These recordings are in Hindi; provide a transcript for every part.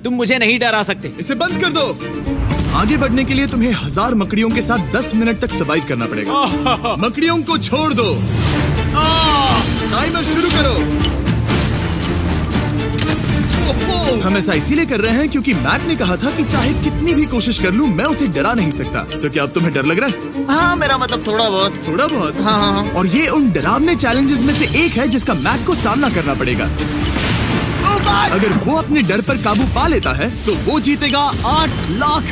तुम मुझे नहीं डरा सकते। इसे बंद कर दो। आगे बढ़ने के लिए तुम्हें 1000 मकड़ियों के साथ 10 मिनट तक सर्वाइव करना पड़ेगा। मकड़ियों को छोड़ दो। टाइमर शुरू करो। हम ऐसा इसीलिए कर रहे हैं क्योंकि मैक ने कहा था कि चाहे कितनी भी कोशिश कर लूं, मैं उसे डरा नहीं सकता। तो क्या अब तुम्हें डर लग रहा है? हाँ, मेरा मतलब थोड़ा बहुत। थोड़ा बहुत? हाँ। और ये उन डरावने चैलेंजेस में से एक है जिसका मैक को सामना करना पड़ेगा। अगर वो अपने डर पर काबू पा लेता है तो वो जीतेगा $8 लाख।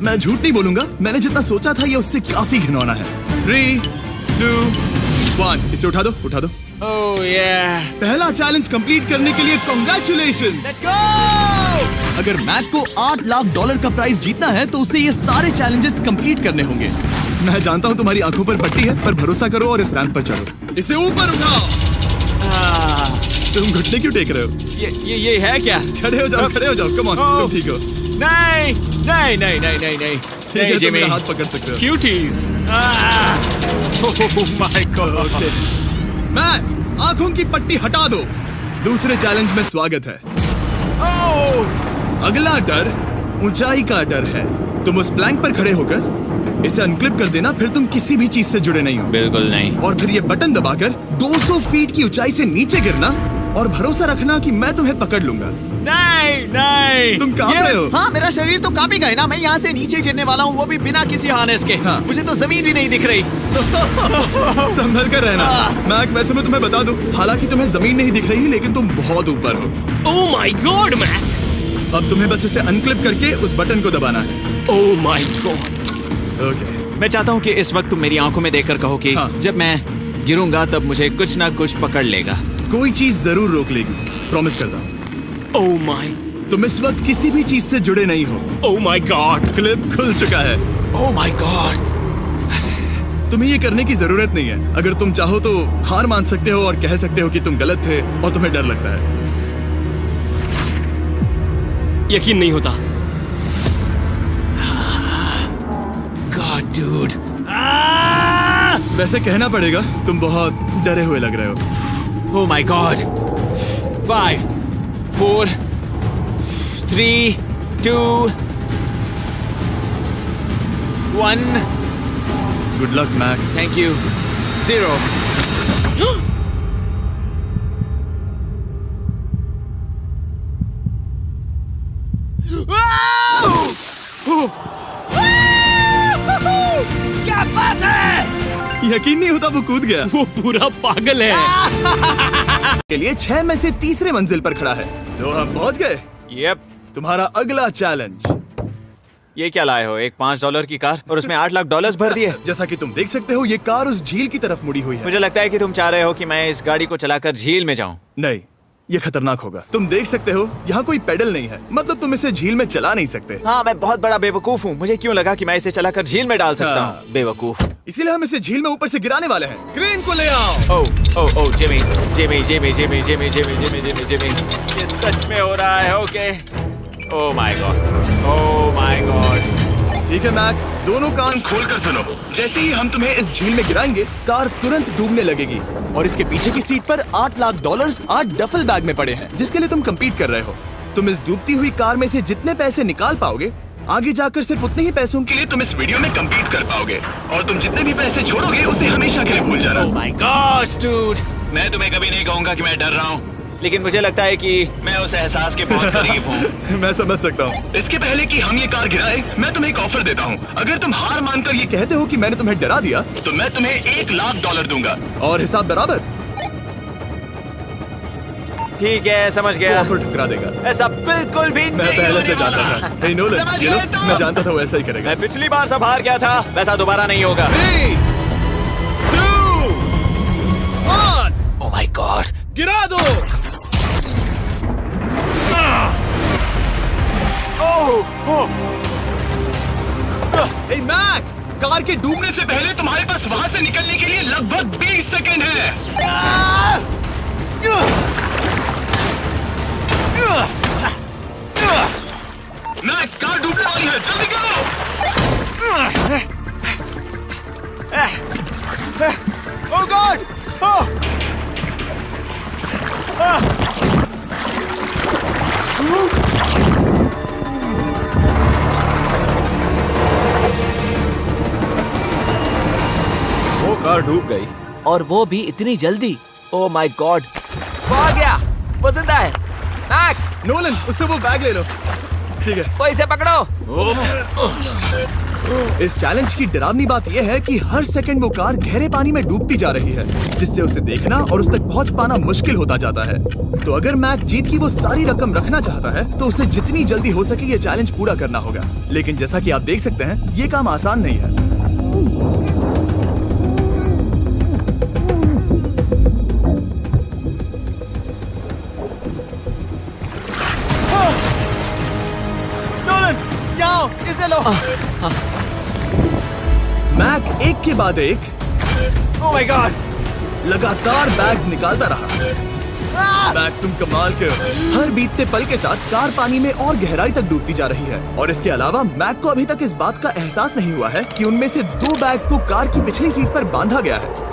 मैं झूठ नहीं बोलूंगा, मैंने जितना सोचा था ये उससे काफी घिनौना है। 3, 2, 1, इसे उठा दो, उठा दो। ओह yeah. पहला चैलेंज कंप्लीट करने के लिए कांग्रेचुलेशन। Let's go! अगर मैक को $8 लाख का प्राइज जीतना है तो उसे ये सारे चैलेंजेस कंप्लीट करने होंगे। मैं जानता हूँ तुम्हारी आंखों पर पट्टी है, पर भरोसा करो और इस रैंप पर चढ़ो। इसे ऊपर उठाओ। तुम घुटने क्यों टेक रहे हो? ये है क्या? खड़े हो जाओ, खड़े हो जाओ। कम ऑन, तुम ठीक हो? नहीं। ठीक है, तुम मेरा हाथ पकड़ सकते हो। Cuties. Oh my god. Mac, आंखों की पट्टी हटा दो। दूसरे चैलेंज में स्वागत है। अगला डर ऊंचाई का डर है। तुम उस प्लैंक पर खड़े होकर इसे अनक्लिप कर देना, फिर तुम किसी भी चीज से जुड़े नहीं हो। बिल्कुल नहीं। और फिर ये बटन दबाकर 200 फीट की ऊंचाई से नीचे गिरना और भरोसा रखना कि मैं तुम्हें पकड़ लूंगा। नहीं। तुम कांप रहे हो? हाँ, मेरा शरीर तो कांपेगा ही ना। मैं यहाँ से नीचे गिरने वाला हूँ, वो भी बिना किसी हार्नेस के। हाँ। मुझे तो जमीन भी नहीं दिख रही। संभल कर रहना। मैक, वैसे मैं तुम्हें बता दूं, हालांकि तुम्हें जमीन नहीं दिख रही, लेकिन तुम बहुत ऊपर हो। Oh my god Mac. अब तुम्हें बस इसे अनक्लिप करके उस बटन को दबाना है। ओह माय गॉड। ओके। मैं चाहता हूँ कि इस वक्त तुम मेरी आंखों में देखकर कहो कि हाँ। जब मैं गिरूंगा तब मुझे कुछ ना कुछ पकड़ लेगा। कोई चीज जरूर रोक लेगी, प्रॉमिस करता हूँ। Oh my. तुम इस वक्त किसी भी चीज से जुड़े नहीं हो। Oh my God. क्लिप खुल चुका है। ओह माय गॉड। तुम्हें ये करने की जरूरत नहीं है। अगर तुम चाहो तो हार मान सकते हो और कह सकते हो कि तुम गलत थे और तुम्हें डर लगता है। यकीन नहीं होता। God dude. वैसे कहना पड़ेगा तुम बहुत डरे हुए लग रहे हो। Oh my god. 5, 4, 3, 2, 1। Good luck Mac. Thank you. 0। क्या बात है? यकीन नहीं होता वो कूद गया। वो पूरा पागल है। के लिए 6 में से तीसरे मंजिल पर खड़ा है। तो हम पहुंच गए। यप। तुम्हारा अगला चैलेंज। ये क्या लाए हो? एक $5 की कार और उसमें $8 लाख भर दिए। जैसा कि तुम देख सकते हो, ये कार उस झील की तरफ मुड़ी हुई है। मुझे लगता है कि तुम चाह रहे हो कि मैं इस गाड़ी को चलाकर झील में जाऊं। नहीं, ये खतरनाक होगा। तुम देख सकते हो यहाँ कोई पेडल नहीं है, मतलब तुम इसे झील में चला नहीं सकते। हाँ, मैं बहुत बड़ा बेवकूफ हूँ। मुझे क्यों लगा कि मैं इसे चलाकर झील में डाल सकता हाँ। हूँ? बेवकूफ। इसीलिए हम इसे झील में ऊपर से गिराने वाले हैं। क्रेन को ले आओ। ओह जिमी। ये सच में हो रहा है। ओके। Oh my God. ठीक है मैक, दोनों कान खोलकर सुनो। जैसे ही हम तुम्हें इस झील में गिराएंगे, कार तुरंत डूबने लगेगी और इसके पीछे की सीट पर $8 लाख 8 डफल बैग में पड़े हैं, जिसके लिए तुम कम्पीट कर रहे हो। तुम इस डूबती हुई कार में से जितने पैसे निकाल पाओगे, आगे जाकर सिर्फ उतने ही पैसों के लिए तुम इस वीडियो में कम्पीट कर पाओगे। और तुम जितने भी पैसे छोड़ोगे उसे हमेशा के लिए भूल जाना। ओह माय गॉड डूड। मैं तुम्हें कभी नहीं कहूंगा कि मैं डर रहा हूँ, लेकिन मुझे लगता है कि मैं उस एहसास के बहुत करीब हूँ। मैं समझ सकता हूँ। इसके पहले कि हम ये कार गिराए, मैं तुम्हें एक ऑफर देता हूँ। अगर तुम हार मानकर ये कहते हो कि मैंने तुम्हें डरा दिया, तो मैं तुम्हें $1 लाख दूंगा। और हिसाब बराबर। ठीक है, समझ गया। ऑफर ठुकरा देगा। ऐसा बिल्कुल भी मैं नहीं पहले होने से जानता वाला। था। हे नोलन, ये लो, मैं जानता था वो ऐसा ही करेगा। मैं पिछली बार सब हार गया था, वैसा दोबारा नहीं होगा। 3, 2, 1, ओह माय गॉड। गिरा दो। हे मैक, कार के डूबने से पहले तुम्हारे पास वहाँ से निकलने के लिए लगभग 20 सेकंड है। मैक्स, कार डूबने वाली है, जल्दी करो। ओह गॉड। कार डूब गई। और वो भी इतनी जल्दी। ओह माय गॉड, वो आ गया, वो जिंदा है। मैक, नोलन, उससे वो बैग ले लो। ठीक है। वो इसे पकड़ो। इस चैलेंज की डरावनी बात यह है कि हर सेकंड वो कार गहरे पानी में डूबती जा रही है, जिससे उसे देखना और उस तक पहुंच पाना मुश्किल होता जाता है। तो अगर मैक जीत की वो सारी रकम रखना चाहता है तो उसे जितनी जल्दी हो सके ये चैलेंज पूरा करना होगा। लेकिन जैसा कि आप देख सकते हैं, ये काम आसान नहीं है। जाओ, इसे लो। मैक एक के बाद एक ओह माय गॉड, लगातार बैग्स निकालता रहा। मैक, तुम कमाल के हो। हर बीतते पल के साथ कार पानी में और गहराई तक डूबती जा रही है, और इसके अलावा मैक को अभी तक इस बात का एहसास नहीं हुआ है कि उनमें से 2 बैग्स को कार की पिछली सीट पर बांधा गया है।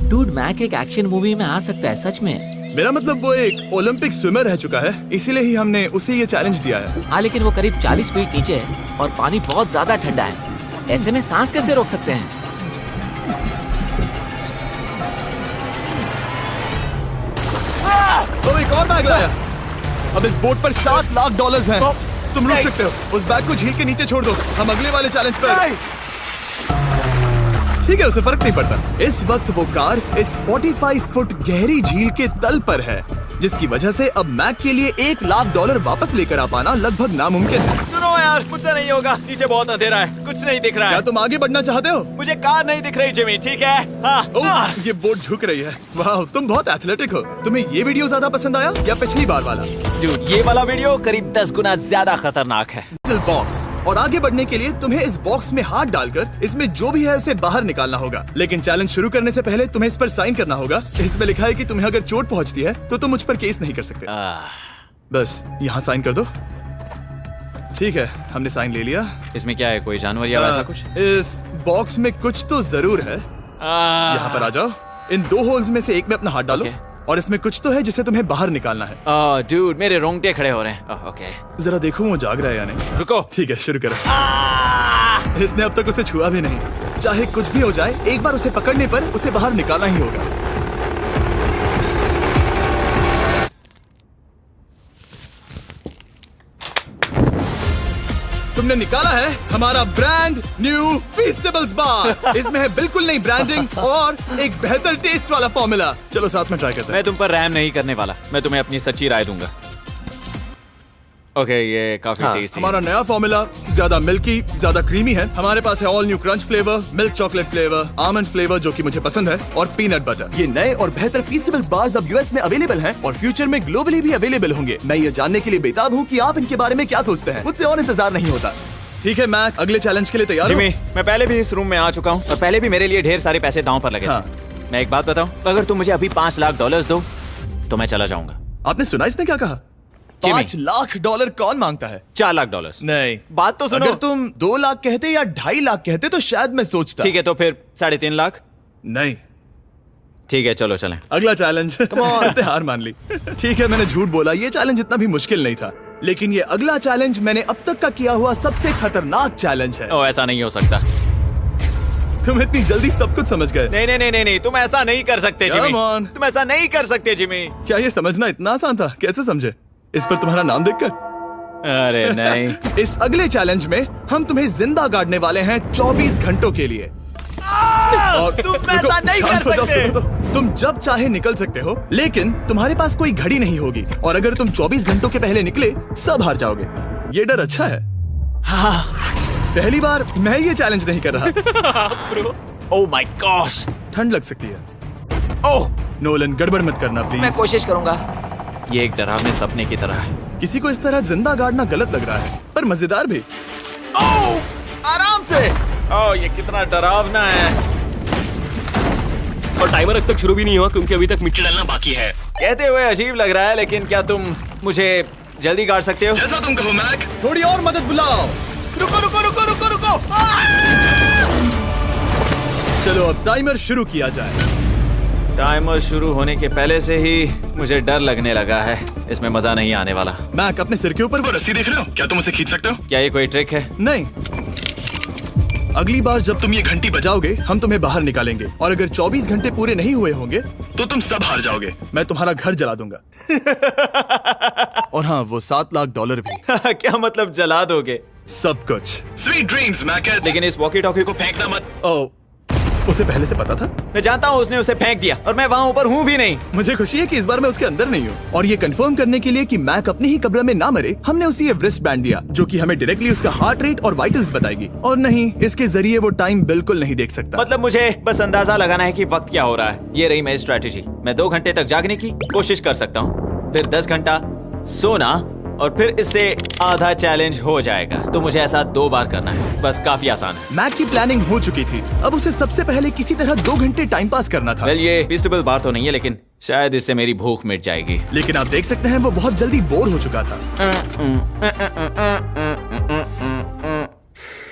डूड, मैक एक एक्शन मूवी में आ सकता है सच में। मेरा मतलब वो एक ओलंपिक स्विमर रह चुका है, इसीलिए ही हमने उसे ये चैलेंज दिया है। हाँ, लेकिन वो करीब 40 फीट नीचे है और पानी बहुत ज्यादा ठंडा है। ऐसे में सांस कैसे रोक सकते हैं? तो एक और बैग लाया। अब इस बोट पर $7 लाख हैं। तुम रुक सकते हो। उस बैग को झील के नीचे छोड़ दो, हम अगले वाले चैलेंज पर। ठीक है, उसे फर्क नहीं पड़ता। इस वक्त वो कार इस 45 फुट गहरी झील के तल पर है, जिसकी वजह से अब मैक के लिए $1 लाख वापस लेकर आ पाना लगभग नामुमकिन है। सुनो यार, मुझसे नहीं होगा। नीचे बहुत अंधेरा है, कुछ नहीं दिख रहा क्या है। तुम आगे बढ़ना चाहते हो? मुझे कार नहीं दिख रही जिमी, ठीक है? हाँ। ओह, ये बोट झुक रही है। वाह, तुम बहुत एथलेटिक हो। तुम्हें ये वीडियो ज्यादा पसंद आया या पिछली बार वाला? Dude, ये वाला वीडियो करीब 10 गुना ज्यादा खतरनाक है। बॉक्स, और आगे बढ़ने के लिए तुम्हें इस बॉक्स में हाथ डालकर इसमें जो भी है उसे बाहर निकालना होगा। लेकिन चैलेंज शुरू करने से पहले तुम्हें इस पर साइन करना होगा। इसमें लिखा है कि तुम्हें अगर चोट पहुंचती है तो तुम मुझ पर केस नहीं कर सकते। बस यहाँ साइन कर दो। ठीक है, हमने साइन ले लिया। इसमें क्या है, कोई जानवर या वैसा कुछ? इस बॉक्स में कुछ तो जरूर है। यहाँ पर आ जाओ। इन 2 होल्स में से एक में अपना हाथ डालो। और इसमें कुछ तो है जिसे तुम्हें बाहर निकालना है। डूड, मेरे रोंगटे खड़े हो रहे हैं। ओके, जरा देखो वो जाग रहा है या नहीं। रुको। ठीक है, शुरू करो। इसने अब तक उसे छुआ भी नहीं। चाहे कुछ भी हो जाए, एक बार उसे पकड़ने पर उसे बाहर निकालना ही होगा। तुमने निकाला है हमारा ब्रांड न्यू फीस्टेबल्स बार। इसमें है बिल्कुल नई ब्रांडिंग और एक बेहतर टेस्ट वाला फॉर्मूला। चलो साथ में ट्राई करते हैं। मैं तुम पर रहम नहीं करने वाला, मैं तुम्हें अपनी सच्ची राय दूंगा। ओके, ये काफी टेस्टी। हमारा नया फॉर्मूला ज्यादा मिल्की, ज्यादा क्रीमी है। हमारे पास है all new crunch flavour, milk chocolate flavour, almond flavour जो कि मुझे पसंद है, और पीनट बटर। ये नए और बेहतर फीस्टेबल्स बार्स अब यूएस में अवेलेबल हैं और फ्यूचर में ग्लोबली भी अवेलेबल होंगे। मैं ये जानने के लिए बेताब हूँ कि आप इनके बारे में क्या सोचते हैं। मुझसे और इंतजार नहीं होता। ठीक है मैक, अगले चैलेंज के लिए तैयार हो? जिमी, मैं पहले भी इस रूम में आ चुका हूँ और पहले भी मेरे लिए ढेर सारे पैसे दांव पर लगे थे। मैं एक बात बताऊं, अगर तुम मुझे अभी $5 लाख दो तो मैं चला जाऊंगा। आपने सुना इसने क्या कहा? $5 लाख कौन मांगता है? $4 लाख। नहीं, बात तो सुनो। अगर तुम 2 लाख कहते या 2.5 लाख कहते तो शायद मैं सोचता। ठीक है, तो फिर 3.5 लाख। नहीं, ठीक है, चलो चलें। अगला चैलेंज। इसने हार मान ली। ठीक है, मैंने झूठ बोला। ये चैलेंज इतना भी मुश्किल नहीं था, लेकिन ये अगला चैलेंज मैंने अब तक का किया हुआ सबसे खतरनाक चैलेंज है। ओ, ऐसा नहीं हो सकता। तुम इतनी जल्दी सब कुछ समझ गए। नहीं नहीं नहीं नहीं, तुम ऐसा नहीं कर सकते जिमी। Come on. तुम ऐसा नहीं कर सकते जिमी। क्या ये समझना इतना आसान था? कैसे समझे? इस पर तुम्हारा नाम देखकर? अरे नहीं। इस अगले चैलेंज में हम तुम्हें जिंदा गाड़ने वाले हैं 24 घंटों के लिए। और तुम ऐसा नहीं कर सकते। तुम जब चाहे निकल सकते हो, लेकिन तुम्हारे पास कोई घड़ी नहीं होगी, और अगर तुम 24 घंटों के पहले निकले सब हार जाओगे। ये डर अच्छा है। हाँ। पहली बार मैं ये चैलेंज नहीं कर रहा। ओह माय गॉश, ठंड लग सकती है। ओह नोलन, गड़बड़ मत करना प्लीज। मैं कोशिश करूंगा। ये एक डरावने सपने की तरह है। किसी को इस तरह जिंदा गाड़ना गलत लग रहा है, पर मजेदार भी। ओह, आराम से। ओह, ये कितना डरावना है। और टाइमर अब तक शुरू भी नहीं हुआ क्योंकि अभी तक मिट्टी डालना बाकी है। कहते हुए अजीब लग रहा है, लेकिन क्या तुम मुझे जल्दी गाड़ सकते हो? जैसा तुम कहो मैक। थोड़ी और मदद बुलाओ। रुको रुको रुको रुको रुको। चलो अब टाइमर शुरू किया जाए। टाइमर शुरू होने के पहले से ही मुझे डर लगने लगा है। इसमें मजा नहीं आने वाला। मैक, अपने सिर के ऊपर वो रस्सी देख रहे हो? क्या तुम उसे खींच सकते हो? क्या ये कोई ट्रिक है? नहीं। अगली बार जब तुम ये घंटी बजाओगे हम तुम्हें बाहर निकालेंगे, और अगर 24 घंटे पूरे नहीं हुए होंगे तो तुम सब हार जाओगे। मैं तुम्हारा घर जला दूंगा। और हाँ, वो $7 लाख भी। क्या मतलब जला दोगे? सब कुछ। Sweet dreams Mac. लेकिन इस वॉकी टॉकी को फेंकना मत। ओ, उसे पहले से पता था? मैं जानता हूँ उसने उसे फेंक दिया और मैं वहाँ ऊपर हूँ भी नहीं। मुझे खुशी है कि इस बार मैं उसके अंदर नहीं हूँ। और ये कंफर्म करने के लिए कि मैक अपनी ही कब्र में ना मरे, हमने उसे ये रिस्ट बैंड दिया जो कि हमें डायरेक्टली उसका हार्ट रेट और वाइटल्स बताएगी। और नहीं, इसके जरिए वो टाइम बिल्कुल नहीं देख सकता। मतलब मुझे बस अंदाजा लगाना है कि वक्त क्या हो रहा है। ये रही मेरी स्ट्रेटेजी। मैं 2 घंटे तक जागने की कोशिश कर सकता हूँ, फिर 10 घंटा सोना, और फिर इससे आधा चैलेंज हो जाएगा। तो मुझे ऐसा 2 बार करना है, बस काफी आसान है। मैक की प्लानिंग हो चुकी थी, अब उसे सबसे पहले किसी तरह 2 घंटे टाइम पास करना था। वेल, ये फीस्टेबल बार तो नहीं है, लेकिन शायद इससे मेरी भूख मिट जाएगी। लेकिन आप देख सकते हैं वो बहुत जल्दी बोर हो चुका था।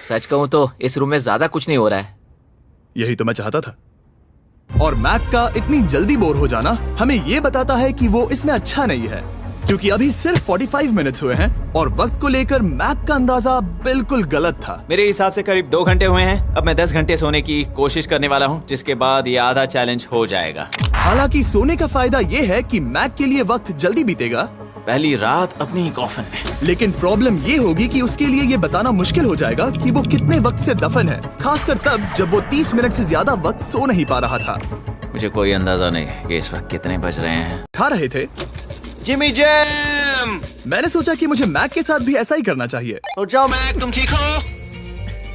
सच कहूँ तो इस रूम में ज्यादा कुछ नहीं हो रहा है। यही तो मैं चाहता था। और मैक का इतनी जल्दी बोर हो जाना हमें ये बताता है कि वो इसमें अच्छा नहीं है, क्योंकि अभी सिर्फ 45 मिनट्स हुए हैं और वक्त को लेकर मैक का अंदाजा बिल्कुल गलत था। मेरे हिसाब से करीब 2 घंटे हुए हैं। अब मैं 10 घंटे सोने की कोशिश करने वाला हूँ, जिसके बाद ये आधा चैलेंज हो जाएगा। हालांकि सोने का फायदा ये है कि मैक के लिए वक्त जल्दी बीतेगा, पहली रात अपनी ही कॉफिन में। लेकिन प्रॉब्लम ये होगी कि उसके लिए ये बताना मुश्किल हो जाएगा कि वो कितने वक्त से दफन है, खासकर तब जब वो 30 मिनट से ज्यादा वक्त सो नहीं पा रहा था। मुझे कोई अंदाजा नहीं कि इस वक्त कितने बज रहे हैं। खा रहे थे जिमी जैम। मैंने सोचा कि मुझे मैक के साथ भी ऐसा ही करना चाहिए। और जाओ। मैक, तुम ठीक हो?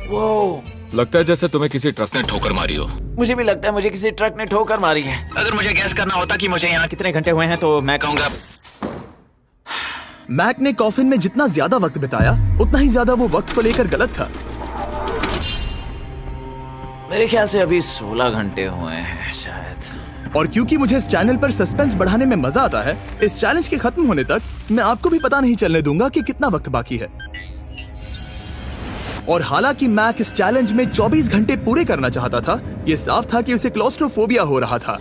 वो लगता है जैसे तुम्हें किसी ट्रक ने ठोकर मारी हो। मुझे भी लगता है मुझे किसी ट्रक ने ठोकर मारी है। अगर मुझे गैस करना होता कि मुझे यहाँ कितने घंटे हुए हैं तो मैं कहूँगा मैक ने कॉफिन में जितना ज्यादा वक्त बिताया उतना ही ज्यादा वो वक्त को लेकर गलत था। मेरे ख्याल से अभी 16 घंटे हुए हैं शायद। और क्योंकि मुझे इस चैनल पर सस्पेंस बढ़ाने में मजा आता है, इस चैलेंज के खत्म होने तक मैं आपको भी पता नहीं चलने दूंगा कि कितना वक्त बाकी है। और हालांकि मैक इस चैलेंज में 24 घंटे पूरे करना चाहता था, ये साफ था कि उसे क्लॉस्ट्रोफोबिया हो रहा था।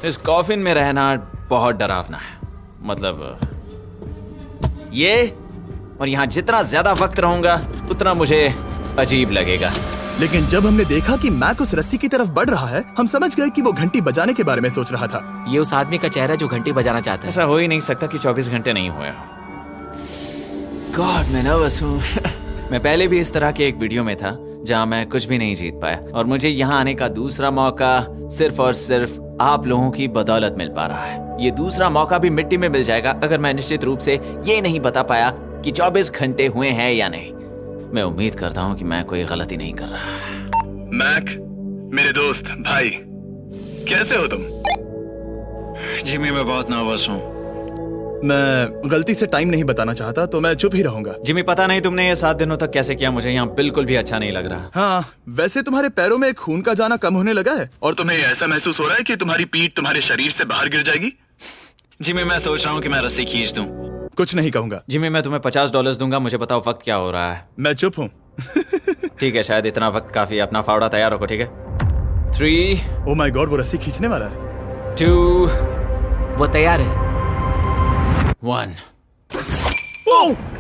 इस कॉफिन में रहना बहुत डरावना है। मतलब ये, और यहाँ जितना ज्यादा वक्त रहूंगा उतना मुझे अजीब लगेगा। लेकिन जब हमने देखा कि मैक उस रस्सी की तरफ बढ़ रहा है, हम समझ गए कि वो घंटी बजाने के बारे में सोच रहा था। ये उस आदमी का चेहरा जो घंटी बजाना चाहता है। ऐसा हो ही नहीं सकता कि 24 घंटे नहीं हुए। गॉड, मैं नर्वस हूँ। मैं पहले भी इस तरह के एक वीडियो में था जहाँ मैं कुछ भी नहीं जीत पाया, और मुझे यहाँ आने का दूसरा मौका सिर्फ और सिर्फ आप लोगों की बदौलत मिल पा रहा है। ये दूसरा मौका भी मिट्टी में मिल जाएगा अगर मैं निश्चित रूप से ये नहीं बता पाया कि 24 घंटे हुए हैं या नहीं। मैं उम्मीद करता हूँ कि मैं कोई गलती नहीं कर रहा। मैक, मेरे दोस्त भाई, कैसे हो तुम? जिमी, मैं बहुत नर्वस हूँ। मैं गलती से टाइम नहीं बताना चाहता तो मैं चुप ही रहूंगा। जिमी, पता नहीं तुमने ये 7 दिनों तक कैसे किया, मुझे यहाँ बिल्कुल भी अच्छा नहीं लग रहा। हाँ, वैसे तुम्हारे पैरों में खून का जाना कम होने लगा है। और तुम्हें ऐसा महसूस हो रहा है कि तुम्हारी पीठ तुम्हारे शरीर से बाहर गिर जाएगी? जिमी, मैं सोच रहा हूँ कि मैं रस्सी खींच दूं। कुछ नहीं कहूंगा। जिमी, मैं तुम्हें $50 दूंगा, मुझे बताओ वक्त क्या हो रहा है। मैं चुप हूँ। ठीक है, शायद इतना वक्त काफी है। अपना फावड़ा तैयार रखो, ठीक है? 3, ओह माय गॉड, वो रस्सी खींचने वाला है। 2, वो तैयार है। 1।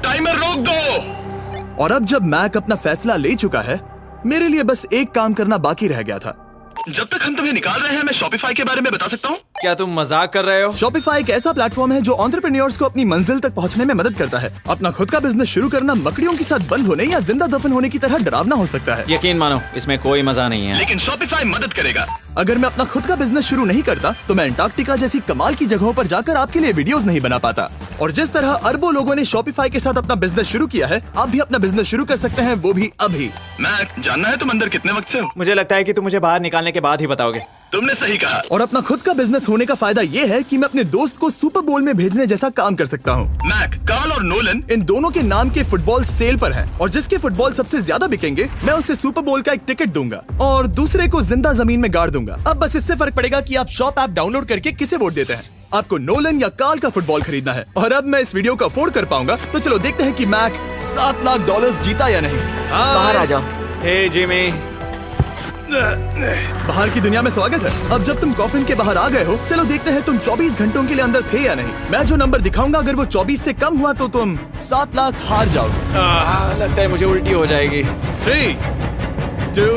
टाइमर रोक दो। और अब जब मैक अपना फैसला ले चुका है, मेरे लिए बस एक काम करना बाकी रह गया था। जब तक हम तुम्हें निकाल रहे हैं, मैं शॉपिफाई के बारे में बता सकता हूँ। क्या तुम मजाक कर रहे हो? शॉपिफाई एक ऐसा प्लेटफॉर्म है जो एंटरप्रेन्योर्स को अपनी मंजिल तक पहुंचने में मदद करता है। अपना खुद का बिजनेस शुरू करना मकड़ियों के साथ बंद होने या जिंदा दफन होने की तरह डरावना हो सकता है। यकीन मानो, इसमें कोई मजा नहीं है। लेकिन शॉपिफाई मदद करेगा। अगर मैं अपना खुद का बिजनेस शुरू नहीं करता तो मैं अंटार्कटिका जैसी कमाल की जगहों पर जाकर आपके लिए वीडियोस नहीं बना पाता। और जिस तरह अरबों लोगों ने शॉपिफाई के साथ अपना बिजनेस शुरू किया है, आप भी अपना बिजनेस शुरू कर सकते हैं, वो भी अभी। मैक, जानना है तुम अंदर कितने वक्त से हो? मुझे लगता है कि तुम मुझे बाहर निकालने के बाद ही बताओगे। तुमने सही कहा। और अपना खुद का बिजनेस होने का फायदा ये है कि मैं अपने दोस्त को सुपर बोल में भेजने जैसा काम कर सकता हूँ। मैक, कार्ल और नोलन इन दोनों के नाम के फुटबॉल सेल पर हैं, और जिसके फुटबॉल सबसे ज्यादा बिकेंगे मैं उसे सुपर बोल का एक टिकट दूंगा और दूसरे को जिंदा जमीन में गाड़ दूंगा। अब बस इससे फर्क पड़ेगा कि आप शॉप ऐप डाउनलोड करके किसे वोट देते हैं। आपको नोलन या कार्ल का फुटबॉल खरीदना है। और अब मैं इस वीडियो को अफोर्ड कर पाऊंगा, तो चलो देखते हैं कि मैक $7 लाख जीता या नहीं। बाहर आ जाओ। हे जिमी, बाहर की दुनिया में स्वागत है। अब जब तुम कॉफिन के बाहर आ गए हो, चलो देखते हैं तुम 24 घंटों के लिए अंदर थे या नहीं। मैं जो नंबर दिखाऊंगा, अगर वो 24 से कम हुआ तो तुम 7 लाख हार जाओगे। लगता है मुझे उल्टी हो जाएगी। 3, 2,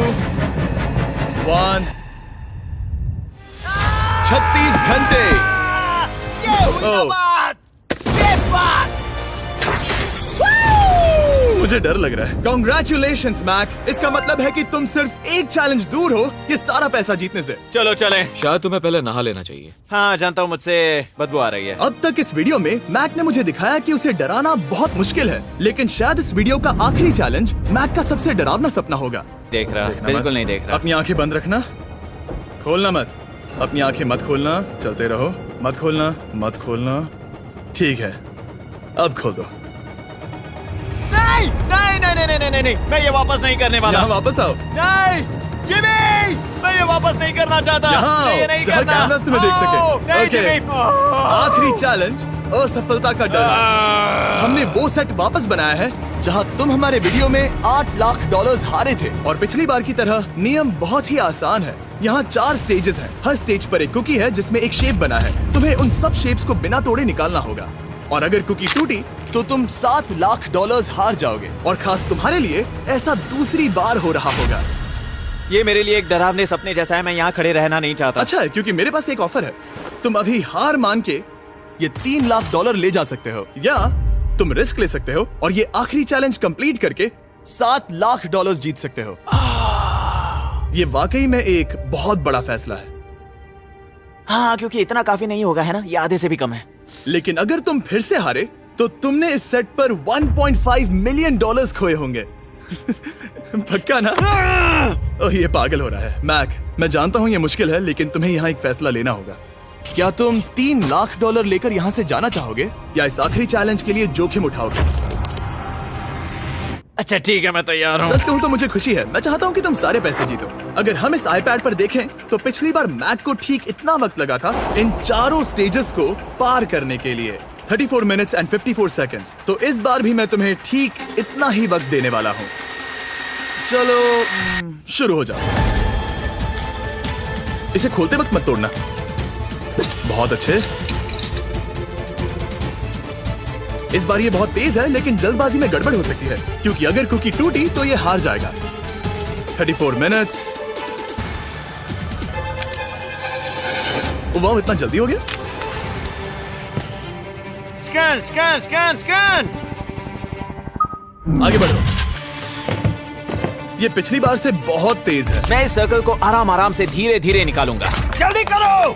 1। 36 घंटे। मुझे डर लग रहा है। Congratulations, Mac. इसका मतलब है कि तुम सिर्फ एक चैलेंज दूर हो ये सारा पैसा जीतने से। चलो चलें। शायद तुम्हें पहले नहा लेना चाहिए। हाँ जानता हूँ, मुझसे बदबू आ रही है। अब तक इस वीडियो में मैक ने मुझे दिखाया कि उसे डराना बहुत मुश्किल है, लेकिन शायद इस वीडियो का आखिरी चैलेंज मैक का सबसे डरावना सपना होगा। देख रहा, देखना बिल्कुल मत। नहीं देख रहा। अपनी आंखें बंद रखना, खोलना मत। अपनी आंखें मत खोलना, चलते रहो। मत खोलना, मत खोलना। ठीक है, अब खोल दो। नहीं नहीं नहीं नहीं नहीं नहीं, मैं ये वापस नहीं करने वाला। यहाँ वापस आओ। नहीं जिमी, मैं ये वापस नहीं करना चाहता। यहाँ मैं ये आओ, नहीं जहाँ करना। कैमरास तुम्हें देख सके। नहीं ओके। जिमी। आखिरी चैलेंज, असफलता का डर। हमने वो सेट वापस बनाया है जहां तुम हमारे वीडियो में $8 लाख हारे थे, और पिछली बार की तरह नियम बहुत ही आसान है। यहाँ 4 स्टेजेस हैं। हर स्टेज पर एक कुकी है जिसमें एक शेप बना है। तुम्हें उन सब शेप्स को बिना तोड़े निकालना होगा, और अगर कुकी टूटी तो तुम $7 लाख हार जाओगे। और खास तुम्हारे लिए ऐसा दूसरी बार हो रहा होगा। ये मेरे लिए एक डरावने सपने जैसा है। मैं यहाँ खड़े रहना नहीं चाहता। अच्छा है, क्योंकि मेरे पास एक ऑफर है। तुम अभी हार मान के ये $3 लाख ले जा सकते हो, या तुम रिस्क ले सकते हो और ये आखिरी चैलेंज कंप्लीट करके $7 लाख जीत सकते हो। ये वाकई में एक बहुत बड़ा फैसला है। हाँ, क्योंकि इतना काफी नहीं होगा, है ना? ये आधे से भी कम है। लेकिन अगर तुम फिर से हारे तो तुमने इस सेट पर $1.5 मिलियन खोए होंगे। पक्का ना? ओह, ये पागल हो रहा है। मैक, मैं जानता हूँ ये मुश्किल है, लेकिन तुम्हें यहाँ एक फैसला लेना होगा। क्या तुम $3 लाख लेकर यहाँ से जाना चाहोगे, या इस आखिरी चैलेंज के लिए जोखिम उठाओगे? अच्छा ठीक है, मैं तैयार हूँ। सच कहूँ तो मुझे खुशी है। मैं चाहता हूँ कि तुम सारे पैसे जीतो। अगर हम इस iPad पर देखें तो पिछली बार मैक को ठीक इतना वक्त लगा था इन चारों स्टेजेस को पार करने के लिए, 34 मिनट्स एंड 54 सेकंड्स। तो इस बार भी मैं तुम्हें ठीक इतना ही वक्त देने वाला हूँ। चलो शुरू हो जाओ। इसे खोलते वक्त मत तोड़ना। बहुत अच्छे। इस बार ये बहुत तेज है, लेकिन जल्दबाजी में गड़बड़ हो सकती है, क्योंकि अगर कुकी टूटी तो ये हार जाएगा। 34 मिनट्स। वाह, इतना जल्दी हो गया। Scan scan scan scan. आगे बढ़ो। ये पिछली बार से बहुत तेज है। मैं इस सर्कल को आराम आराम से धीरे धीरे निकालूंगा। जल्दी करो।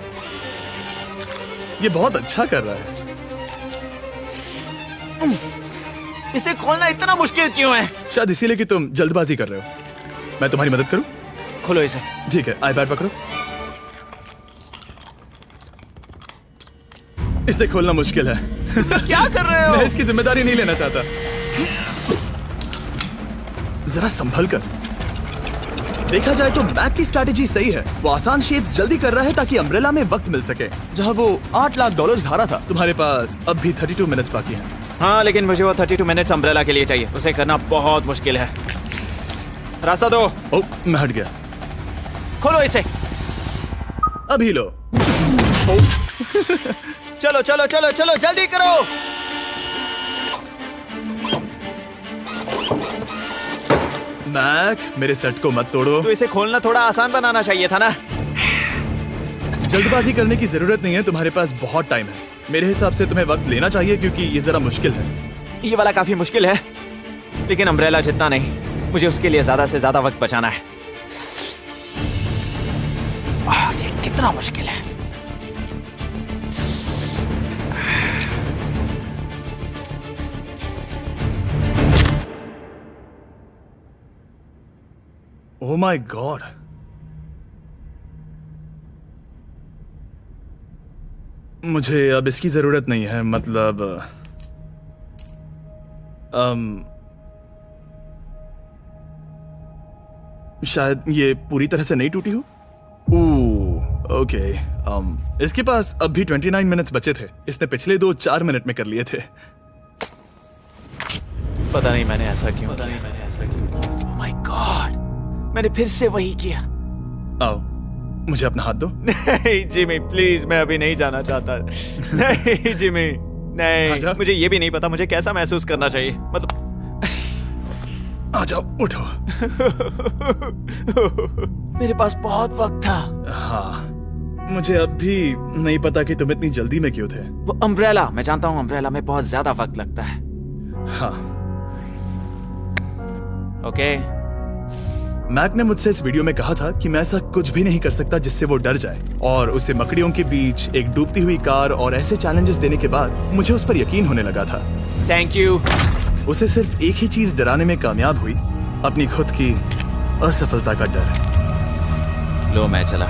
ये बहुत अच्छा कर रहा है। इसे खोलना इतना मुश्किल क्यों है? शायद इसीलिए कि तुम जल्दबाजी कर रहे हो। मैं तुम्हारी मदद करूं? खोलो इसे। ठीक है, iPad पकड़ो। इसे खोलना मुश्किल है। क्या कर रहे हो? मैं इसकी जिम्मेदारी नहीं लेना चाहता। जरा संभल कर। देखा जाए तो मैक की स्ट्रैटेजी सही है। वो आसान शेप्स जल्दी कर रहा है ताकि अम्ब्रेला में वक्त मिल सके। जहां वो $8 लाख हारा था, तुम्हारे पास अब भी 32 मिनट्स बाकी हैं। हाँ, लेकिन मुझे वो 32 मिनट्स अम्ब्रेला के लिए चाहिए। उसे करना बहुत मुश्किल है। रास्ता दो। ओह, मैं हट गया। खोलो इसे। अभी लो। चलो चलो चलो चलो, जल्दी करो। मैक, मेरे सेट को मत तोड़ो। तो इसे खोलना थोड़ा आसान बनाना चाहिए था ना। जल्दबाजी करने की जरूरत नहीं है, तुम्हारे पास बहुत टाइम है। मेरे हिसाब से तुम्हें वक्त लेना चाहिए, क्योंकि ये जरा मुश्किल है। ये वाला काफी मुश्किल है, लेकिन अम्ब्रेला जितना नहीं। मुझे उसके लिए ज्यादा से ज्यादा वक्त बचाना है। ये कितना मुश्किल है। ओह माय गॉड। मुझे अब इसकी जरूरत नहीं है। मतलब शायद ये पूरी तरह से नहीं टूटी हो। ओके। इसके पास अब भी 29 मिनट्स बचे थे। इसने पिछले 4 मिनट में कर लिए थे। पता नहीं मैंने ऐसा क्यों किया। ओह माय गॉड, मैंने फिर से वही किया। आओ, मुझे अपना हाथ दो। नहीं जिमी प्लीज, मैं अभी नहीं जाना चाहता। नहीं जिमी नहीं, आजा। मुझे ये भी नहीं पता मुझे कैसा महसूस करना चाहिए, मतलब आ जाओ, उठो। मेरे पास बहुत वक्त था। हाँ, मुझे अब भी नहीं पता कि तुम इतनी जल्दी में क्यों थे। वो अम्ब्रेला, मैं जानता हूँ अम्ब्रेला में बहुत ज्यादा वक्त लगता है। हाँ, ओके मैक ने मुझसे इस वीडियो में कहा था कि मैं ऐसा कुछ भी नहीं कर सकता जिससे वो डर जाए, और उसे मकड़ियों के बीच एक डूबती हुई कार और ऐसे चैलेंजेस देने के बाद मुझे उस पर यकीन होने लगा था। Thank you. उसे सिर्फ एक ही चीज डराने में कामयाब हुई, अपनी खुद की असफलता का डर। लो मैं चला।